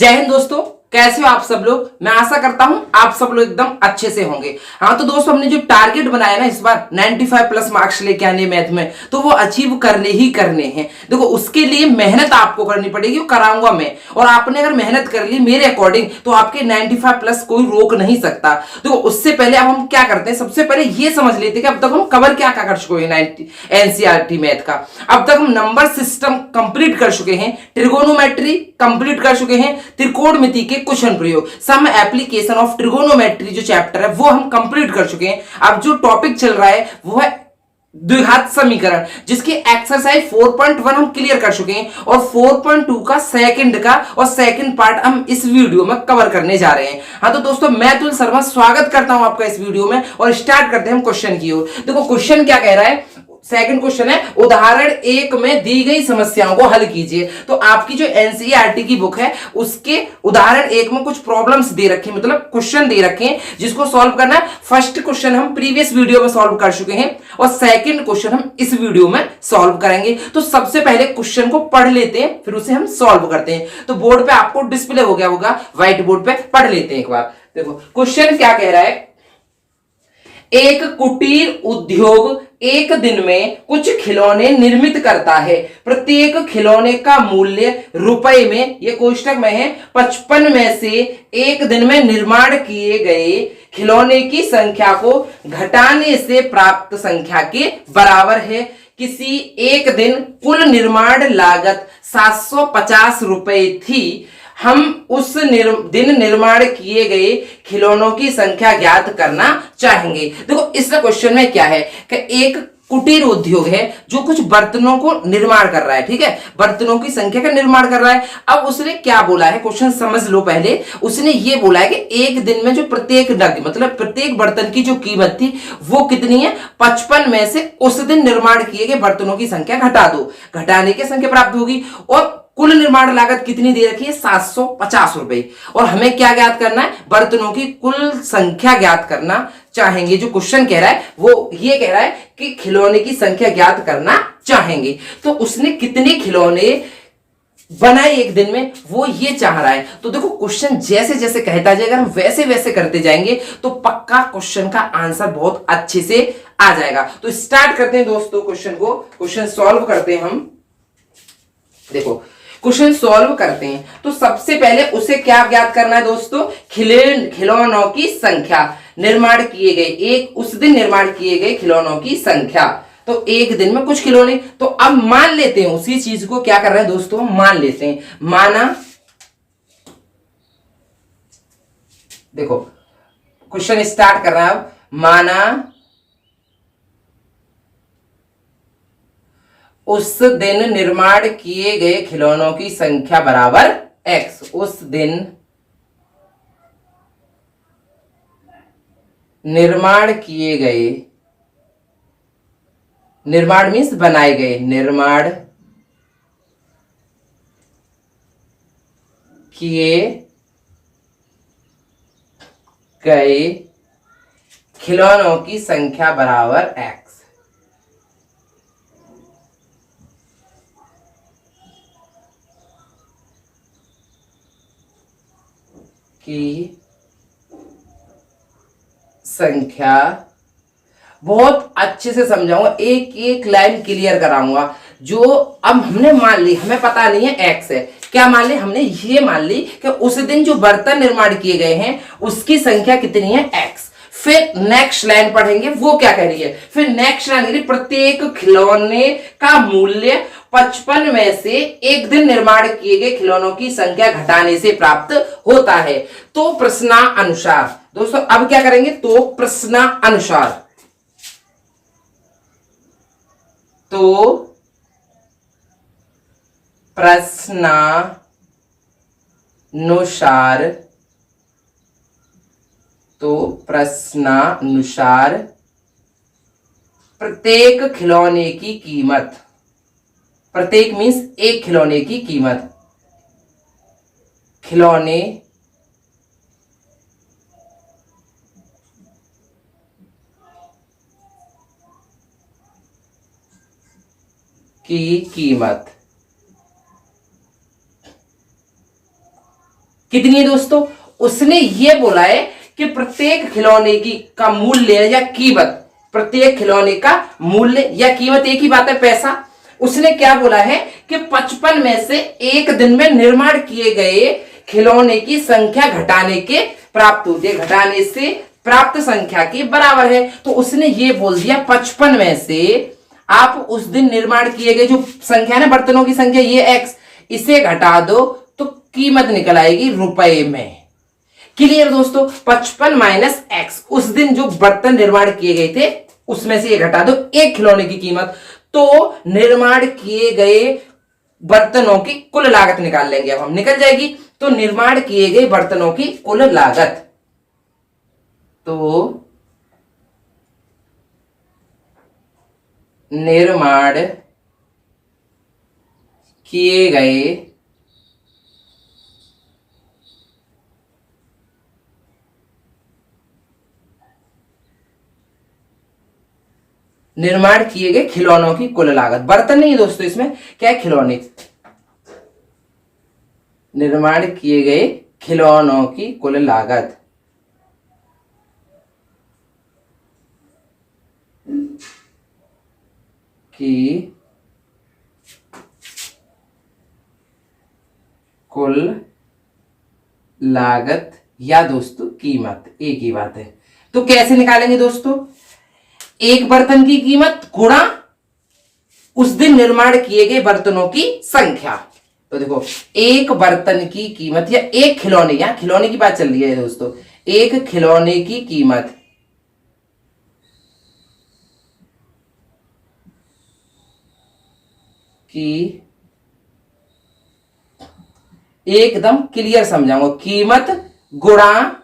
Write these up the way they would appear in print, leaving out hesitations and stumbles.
जय हिंद दोस्तों, कैसे हो आप सब लोग। मैं आशा करता हूं आप सब लोग एकदम अच्छे से होंगे। हाँ तो दोस्तों, हमने जो टारगेट बनाया ना इस बार 95 प्लस मार्क्स लेके आने मैथ में, तो वो अचीव करने ही करने हैं। देखो उसके लिए मेहनत आपको करनी पड़ेगी, वो कराऊंगा मैं। और आपने अगर मेहनत कर ली मेरे अकॉर्डिंग तो आपके 95 प्लस कोई रोक नहीं सकता। देखो उससे पहले अब हम क्या करते हैं, सबसे पहले ये समझ लेते हैं कि अब तक हम कवर क्या क्या कर चुके हैं एनसीईआरटी मैथ का। अब तक हम नंबर सिस्टम कंप्लीट कर चुके हैं, ट्रिगोनोमेट्री कंप्लीट कर चुके हैं, त्रिकोणमिति के क्वेश्चन प्रयोग, सम एप्लीकेशन ऑफ ट्रिगोनोमेट्री जो चैप्टर है वो हम कंप्लीट कर चुके हैं। अब जो टॉपिक चल रहा है वो है द्विघात समीकरण, जिसकी एक्सरसाइज 4.1 हम क्लियर कर चुके हैं और 4.2 का सेकंड पार्ट हम इस वीडियो में कवर करने जा रहे हैं। हाँ तो दोस्तों, मैं अतुल शर्मा स्वागत करता हूं आपका इस वीडियो में और स्टार्ट करते हैं हम क्वेश्चन की ओर। देखो क्वेश्चन क्या कह रहा है, सेकंड क्वेश्चन है, उदाहरण 1 में दी गई समस्याओं को हल कीजिए। तो आपकी जो एनसीईआरटी की बुक है उसके उदाहरण 1 में कुछ प्रॉब्लम्स दे रखे हैं, मतलब क्वेश्चन दे रखे हैं जिसको सॉल्व करना है। फर्स्ट क्वेश्चन हम प्रीवियस वीडियो में सॉल्व कर चुके हैं और सेकंड क्वेश्चन हम इस वीडियो में सॉल्व करेंगे। तो सबसे पहले क्वेश्चन को पढ़ लेते हैं, फिर उसे हम सॉल्व करते हैं। तो बोर्ड पे आपको डिस्प्ले हो गया होगा, व्हाइट बोर्ड पे पढ़ लेते हैं एक बार। देखो क्वेश्चन क्या कह रहा है, एक कुटीर उद्योग एक दिन में कुछ खिलौने निर्मित करता है। प्रत्येक खिलौने का मूल्य रुपए में, ये कोष्टक में है, 55 में से एक दिन में निर्माण किए गए खिलौने की संख्या को घटाने से प्राप्त संख्या के बराबर है। किसी एक दिन कुल निर्माण लागत 750 रुपए थी। हम उस दिन निर्माण किए गए खिलौनों की संख्या ज्ञात करना चाहेंगे। देखो इस क्वेश्चन में क्या है कि एक कुटीर उद्योग है जो कुछ बर्तनों को निर्माण कर रहा है, ठीक है, बर्तनों की संख्या का निर्माण कर रहा है। अब उसने क्या बोला है, क्वेश्चन समझ लो पहले। उसने ये बोला है कि एक दिन में जो प्रत्येक नग, मतलब प्रत्येक बर्तन की जो कीमत थी वो कितनी है, 55 में से उस दिन निर्माण किए गए बर्तनों की संख्या घटा दो, घटाने की संख्या प्राप्त होगी। और कुल निर्माण लागत कितनी दे रखी है, 750 रुपए। और हमें क्या ज्ञात करना है, बर्तनों की कुल संख्या ज्ञात करना चाहेंगे। जो क्वेश्चन कह रहा है वो ये कह रहा है कि खिलौने की संख्या ज्ञात करना चाहेंगे। तो उसने कितने खिलौने बनाए एक दिन में वो ये चाह रहा है। तो देखो क्वेश्चन जैसे जैसे कहता जाएगा, हम वैसे वैसे करते जाएंगे तो पक्का क्वेश्चन का आंसर बहुत अच्छे से आ जाएगा। तो स्टार्ट करते हैं दोस्तों क्वेश्चन को, क्वेश्चन सॉल्व करते हैं हम। देखो क्वेश्चन सॉल्व करते हैं तो सबसे पहले उसे क्या ज्ञात करना है दोस्तों, खिलौनों की संख्या, निर्माण किए गए, एक उस दिन निर्माण किए गए खिलौनों की संख्या। तो एक दिन में कुछ खिलौने, तो अब मान लेते हैं उसी चीज को, क्या कर रहे हैं दोस्तों, मान लेते हैं। माना, देखो क्वेश्चन स्टार्ट कर रहा है अब। माना उस दिन निर्माण किए गए खिलौनों की संख्या बराबर x। उस दिन निर्माण किए गए, निर्माण मीन्स बनाए गए, निर्माण किए गए खिलौनों की संख्या बराबर x। की संख्या, बहुत अच्छे से समझाऊंगा, एक एक लाइन क्लियर कराऊंगा। जो अब हमने मान ली, हमें पता नहीं है एक्स है, क्या मान ली हमने, ये मान ली कि उस दिन जो बर्तन निर्माण किए गए हैं उसकी संख्या कितनी है, एक्स। फिर नेक्स्ट लाइन पढ़ेंगे, वो क्या कह रही है, फिर नेक्स्ट लाइन कह रही प्रत्येक खिलौने का मूल्य 55 में से एक दिन निर्माण किए गए खिलौनों की संख्या घटाने से प्राप्त होता है। तो प्रश्नानुसार दोस्तों अब क्या करेंगे, तो प्रश्नानुसार, तो प्रश्नानुसार, तो प्रश्नानुसार प्रत्येक खिलौने की कीमत, प्रत्येक मीन्स एक खिलौने की कीमत, खिलौने की कीमत कितनी है दोस्तों? उसने ये बोला है कि प्रत्येक खिलौने की का मूल्य या कीमत, प्रत्येक खिलौने का मूल्य या कीमत एक ही बात है, पैसा। उसने क्या बोला है कि 55 में से एक दिन में निर्माण किए गए खिलौने की संख्या घटाने के प्राप्त होती है, घटाने से प्राप्त संख्या के बराबर है। तो उसने ये बोल दिया 55 में से आप उस दिन निर्माण किए गए जो संख्या है ना, बर्तनों की संख्या, ये एक्स, इसे घटा दो तो कीमत निकल आएगी रुपए में। क्लियर दोस्तों? 55 माइनस एक्स, उस दिन जो बर्तन निर्माण किए गए थे उसमें से ये घटा दो एक खिलौने की कीमत, तो निर्माण किए गए बर्तनों की कुल लागत निकाल लेंगे। अब हम निकल जाएगी। तो निर्माण किए गए बर्तनों की कुल लागत, तो निर्माण किए गए खिलौनों की कुल लागत, बर्तन नहीं दोस्तों, इसमें क्या है, खिलौने। निर्माण किए गए खिलौनों की कुल लागत की कुल लागत या दोस्तों कीमत, एक ही बात है। तो कैसे निकालेंगे दोस्तों? एक बर्तन की कीमत गुणा उस दिन निर्माण किए गए बर्तनों की संख्या। तो देखो, एक बर्तन की कीमत या एक खिलौने, यहां खिलौने की बात चल रही है दोस्तों, एक खिलौने की कीमत की एकदम क्लियर समझाऊंगा, कीमत गुणा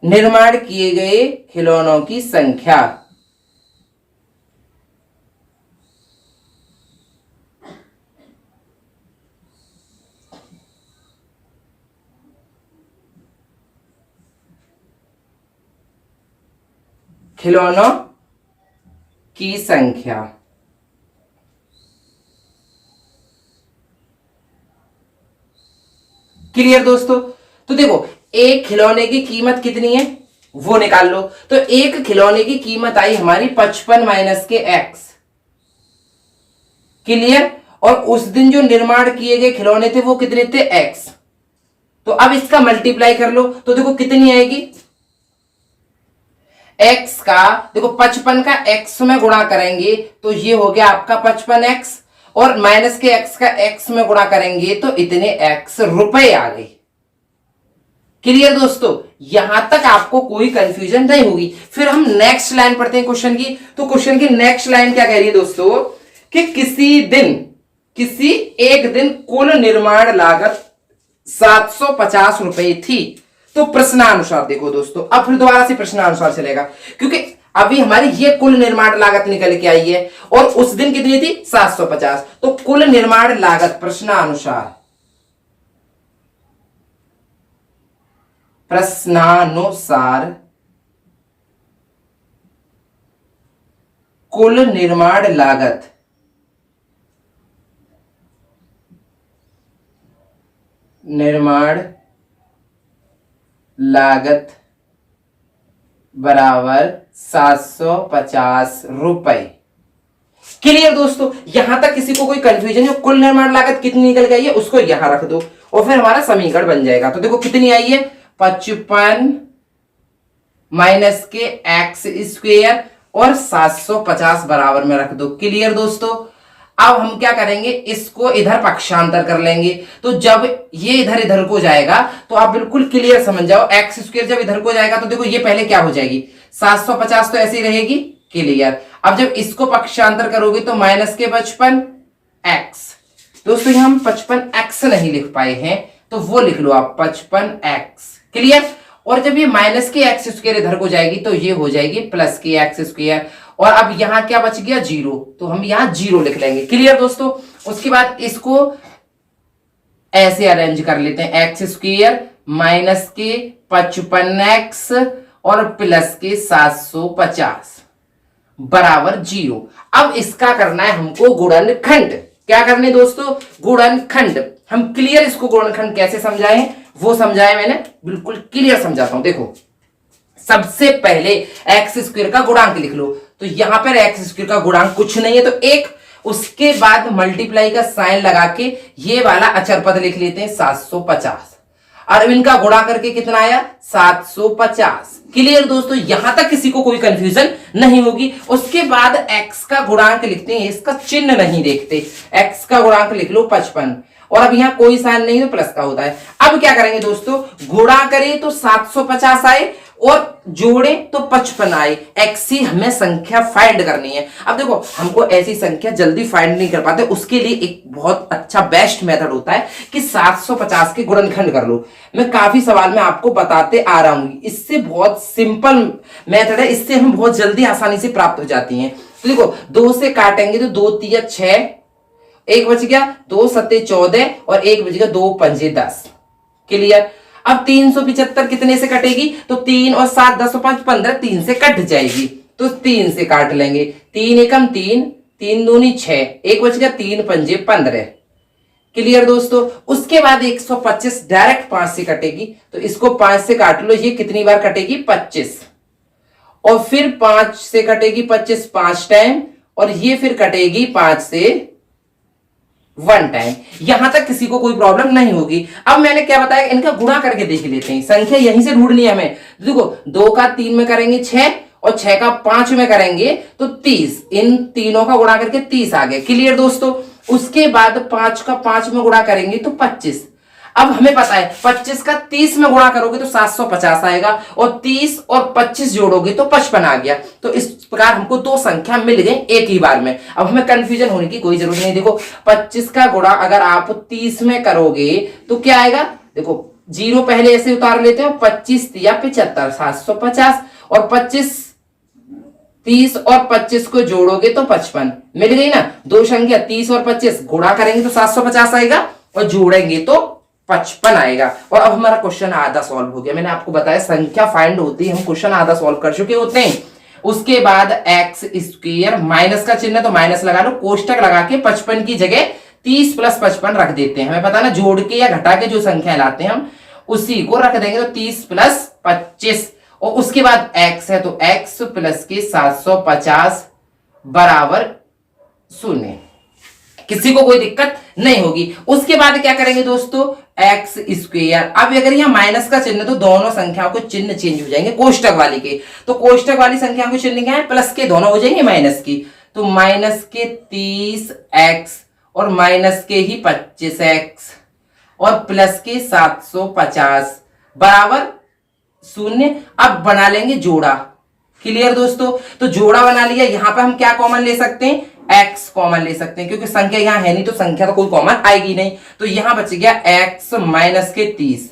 निर्माण किए गए खिलौनों की संख्या। खिलौनों की संख्या। क्लियर दोस्तों? तो देखो, एक खिलौने की कीमत कितनी है वो निकाल लो। तो एक खिलौने की कीमत आई हमारी 55 माइनस के एक्स। क्लियर? और उस दिन जो निर्माण किए गए खिलौने थे वो कितने थे, एक्स। तो अब इसका मल्टीप्लाई कर लो, तो देखो कितनी आएगी, एक्स का, देखो 55 का एक्स में गुणा करेंगे तो ये हो गया आपका 55x, और माइनस के एक्स का एक्स में गुणा करेंगे तो इतने एक्स रुपए आ गए। क्लियर दोस्तों? यहां तक आपको कोई कंफ्यूजन नहीं होगी। फिर हम नेक्स्ट लाइन पढ़ते हैं क्वेश्चन की। तो क्वेश्चन की नेक्स्ट लाइन क्या कह रही है दोस्तों, कि किसी एक दिन कुल निर्माण लागत 750 रुपए थी। तो प्रश्नानुसार देखो दोस्तों, अब फिर दोबारा से प्रश्नानुसार चलेगा, क्योंकि अभी हमारी ये कुल निर्माण लागत निकल के आई है और उस दिन कितनी थी, 750। तो कुल निर्माण लागत प्रश्नानुसार कुल निर्माण लागत बराबर 750 रुपए। क्लियर दोस्तों? यहां तक किसी को कोई कंफ्यूजन है? कुल निर्माण लागत कितनी निकल गई है उसको यहां रख दो और फिर हमारा समीकरण बन जाएगा। तो देखो कितनी आई है, 55 माइनस के एक्स स्क्वेयर और 750 बराबर में रख दो। क्लियर दोस्तों? अब हम क्या करेंगे, इसको इधर पक्षांतर कर लेंगे। तो जब ये इधर इधर को जाएगा तो आप बिल्कुल क्लियर समझ जाओ, एक्स स्क्वायर जब इधर को जाएगा तो देखो ये पहले क्या हो जाएगी, 750 तो ऐसे ही रहेगी। क्लियर? अब जब इसको पक्षांतर करोगे तो माइनस के 55 एक्स। दोस्तों यहां हम 55 एक्स नहीं लिख पाए हैं तो वो लिख लो आप 55 एक्स। क्लियर? और जब ये माइनस के एक्स स्क्वायर इधर को जाएगी तो ये हो जाएगी प्लस के एक्स स्क्वायर, और अब यहां क्या बच गया, जीरो, तो हम यहां जीरो लिख लेंगे। क्लियर दोस्तों? उसके बाद इसको ऐसे अरेंज कर लेते हैं, एक्स स्क्वायर माइनस के 55x और प्लस के 750 बराबर जीरो। अब इसका करना है हमको गुणनखंड। क्या करने दोस्तों, गुणनखंड। हम क्लियर इसको गुणनखंड कैसे समझाएं वो समझाया मैंने, बिल्कुल क्लियर समझाता हूं। देखो सबसे पहले एक्स स्क्वायर का गुणांक लिख लो, तो यहां पर एक्स स्क्वायर का गुणांक कुछ नहीं है तो एक, उसके बाद मल्टीप्लाई का साइन लगा के ये वाला अचर पद लिख लेते हैं 750, और इनका गुणा करके कितना आया 750। क्लियर दोस्तों, यहां तक किसी को कोई कंफ्यूजन नहीं होगी। उसके बाद x का गुणांक लिखते हैं, इसका चिन्ह नहीं देखते, x का गुणांक लिख लो 55, और अब यहां कोई साइन नहीं तो प्लस का होता है। अब क्या करेंगे दोस्तों, गुणा करें तो 750 आए और जोड़े तो 55 आए। एक्स ही हमें संख्या फाइंड करनी है। अब देखो हमको ऐसी संख्या जल्दी फाइंड नहीं कर पाते, उसके लिए एक बहुत अच्छा बेस्ट मेथड होता है कि 750 के गुणनखंड कर लो। मैं काफी सवाल में आपको बताते आ रहा हूं, इससे बहुत सिंपल मेथड है, इससे हम बहुत जल्दी आसानी से प्राप्त हो जाती हैं। तो देखो 2 से काटेंगे तो 2 तिया 6, एक बच गया 2 सत्ते 14 और एक बच गया 2 पंजे 10। क्लियर। अब 375 कितने से कटेगी, तो 3 और 7 10 और 5 15, 3 से कट जाएगी, तो 3 से काट लेंगे। 3 एकम 3, 3 दूनी 6, एक बच गया 3 पंजे 15। क्लियर दोस्तों। उसके बाद 125 डायरेक्ट 5 से कटेगी, तो इसको 5 से काट लो, ये कितनी बार कटेगी 25, और फिर 5 से कटेगी 25 5 टाइम, और ये फिर कटेगी 5 से 1 टाइम। यहां तक किसी को कोई प्रॉब्लम नहीं होगी। अब मैंने क्या बताया, इनका गुणा करके देख लेते हैं, संख्या यहीं से ढूंढनी है हमें। देखो 2 का 3 में करेंगे 6 और 6 का 5 में करेंगे तो 30, इन तीनों का गुणा करके 30 आ गए। क्लियर दोस्तों। उसके बाद 5 का 5 में गुणा करेंगे तो 25। अब हमें पता है 25 का 30 में गुणा करोगे तो 750 आएगा, और 30 और 25 जोड़ोगे तो 55 आ गया। तो इस प्रकार हमको 2 संख्या मिल गई एक ही बार में। अब हमें कंफ्यूजन होने की कोई जरूरत नहीं। देखो 25 का गुणा अगर आप 30 में करोगे तो क्या आएगा, देखो 0 पहले ऐसे उतार लेते हो, 25 या 75 750, और 25 30 और 25 को जोड़ोगे तो 55 मिल गई ना। 2 संख्या 30 और 25 गुणा करेंगे तो 750 आएगा, और जोड़ेंगे तो 55 आएगा। और अब हमारा क्वेश्चन आधा सॉल्व हो गया। मैंने आपको बताया संख्या फाइंड होती है, हम क्वेश्चन आधा सॉल्व कर चुके होते हैं। उसके बाद एक्स स्क्वायर, माइनस का चिन्ह तो माइनस लगा लो, कोष्टक लगा के 55 की जगह 30 प्लस 55 रख देते हैं। हमें पता ना जोड़ के या घटा के जो संख्या लाते हैं हम उसी को रख देंगे, तो 30 प्लस 25, और उसके बाद x है तो x प्लस के 750 बराबर 0। किसी को कोई दिक्कत नहीं होगी। उसके बाद क्या करेंगे दोस्तों, एक्स स्क्वायर। अब अगर यहाँ माइनस का चिन्ह तो दोनों संख्याओं को चिन्ह चेंज हो जाएंगे कोष्टक वाली के, तो कोष्टक वाली संख्याओं को चिन्ह क्या है, प्लस के दोनों हो जाएंगे माइनस की, तो माइनस के 30x और माइनस के ही 25x और प्लस के 750 बराबर 0। अब बना लेंगे जोड़ा। क्लियर दोस्तों। तो जोड़ा बना लिया, यहां पे हम क्या कॉमन ले सकते हैं, x कॉमन ले सकते हैं, क्योंकि संख्या यहां है नहीं तो संख्या तो कोई कॉमन आएगी नहीं, तो यहां बच गया x माइनस के 30।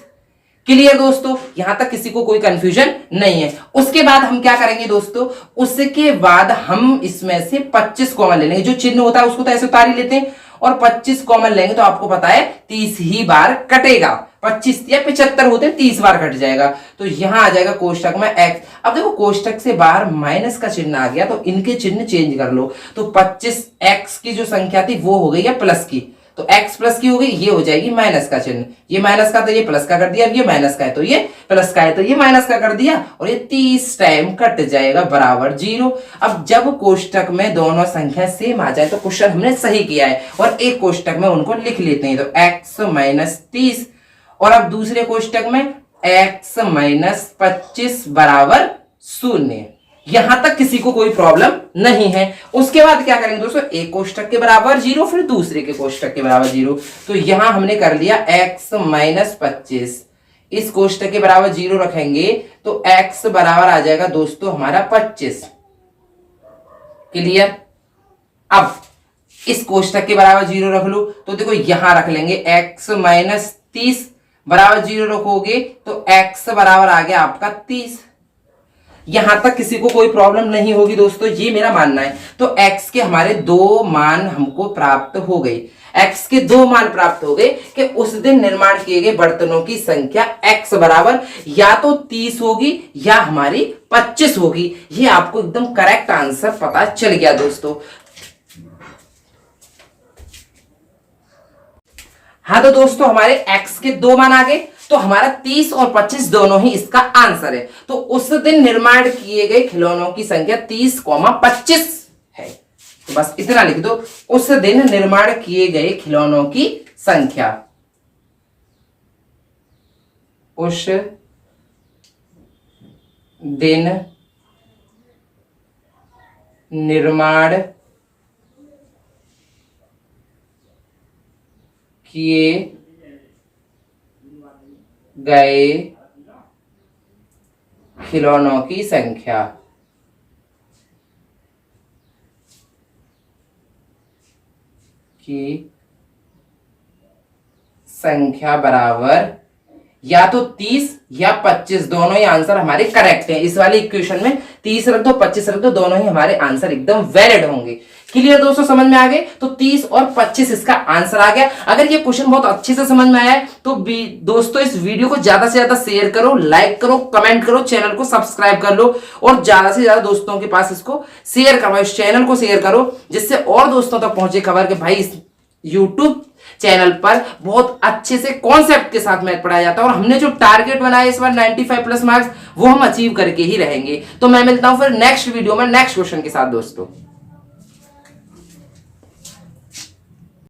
क्लियर दोस्तों, यहां तक किसी को कोई कंफ्यूजन नहीं है। उसके बाद हम क्या करेंगे दोस्तों, उसके बाद हम इसमें से 25 कॉमन ले लेंगे। जो चिन्ह होता है उसको तो ऐसे उतार ही लेते हैं, और 25 कॉमन लेंगे तो आपको पता है 30 ही बार कटेगा। 25 या 75 होते 30 बार कट जाएगा, तो यहां आ जाएगा कोष्टक में x। अब देखो कोष्टक से बाहर माइनस का चिन्ह आ गया, तो इनके चिन्ह चेंज कर लो, तो 25x की जो संख्या थी वो हो गई है प्लस की, तो x प्लस की हो गई, ये हो जाएगी माइनस का चिन्ह। ये माइनस का तो ये प्लस का कर दिया, अब ये माइनस का है तो ये प्लस का है तो ये माइनस का कर दिया, और ये 30 टाइम कट जाएगा बराबर 0। अब जब कोष्टक में दोनों संख्या सेम आ जाए तो क्वेश्चन हमने सही किया है, और एक कोष्टक में उनको लिख लेते हैं, तो x माइनस 30, और अब दूसरे कोष्टक में x माइनस 25 बराबर 0। यहां तक किसी को कोई प्रॉब्लम नहीं है। उसके बाद क्या करेंगे दोस्तों, एक कोष्टक के बराबर 0 फिर दूसरे के कोष्टक के बराबर 0, तो यहां हमने कर लिया x माइनस 25, इस कोष्टक के बराबर 0 रखेंगे तो x बराबर आ जाएगा दोस्तों हमारा 25। क्लियर। अब इस कोष्टक के बराबर 0 रख लो, तो देखो यहां रख लेंगे x माइनस 30 बराबर 0 रखोगे तो x बराबर आ गया आपका 30। यहां तक किसी को कोई प्रॉब्लम नहीं होगी दोस्तों, ये मेरा मानना है। तो x के हमारे 2 मान हमको प्राप्त हो गई। x के 2 मान प्राप्त हो गए कि उस दिन निर्माण किए गए बर्तनों की संख्या x बराबर या तो 30 होगी या हमारी 25 होगी। ये आपको एकदम करेक्ट आंसर पता चल गया दोस्तों। हाँ तो दोस्तों हमारे x के 2 मान आ गए, तो हमारा 30 और 25 दोनों ही इसका आंसर है। तो उस दिन निर्माण किए गए खिलौनों की संख्या 30,25 है। तो बस इतना लिख दो, उस दिन निर्माण किए गए खिलौनों की संख्या, उस दिन निर्माण किए गए खिलौनों की संख्या बराबर या तो 30 या 25, दोनों ही आंसर हमारे करेक्ट हैं। इस वाली इक्वेशन में 30 रख दो, 25 रख दो, दोनों ही हमारे आंसर एकदम वैलिड होंगे। क्लियर दोस्तों, समझ में आ गए? तो 30 और 25 इसका आंसर आ गया। अगर ये क्वेश्चन बहुत अच्छे से समझ में आया है तो दोस्तों इस वीडियो को ज्यादा से ज्यादा शेयर करो, लाइक करो, कमेंट करो, चैनल को सब्सक्राइब कर लो और ज्यादा से ज्यादा दोस्तों के पास इसको शेयर करो, इस चैनल को शेयर करो, जिससे और दोस्तों तक पहुंचे खबर कि भाई इस यूट्यूब चैनल पर बहुत अच्छे से कॉन्सेप्ट के साथ मैथ पढ़ाया जाता है और हमने जो टारगेट बनाया इस बार 95 प्लस मार्क्स वो हम अचीव करके ही रहेंगे। तो मैं मिलता हूं फिर नेक्स्ट वीडियो में नेक्स्ट क्वेश्चन के साथ दोस्तों।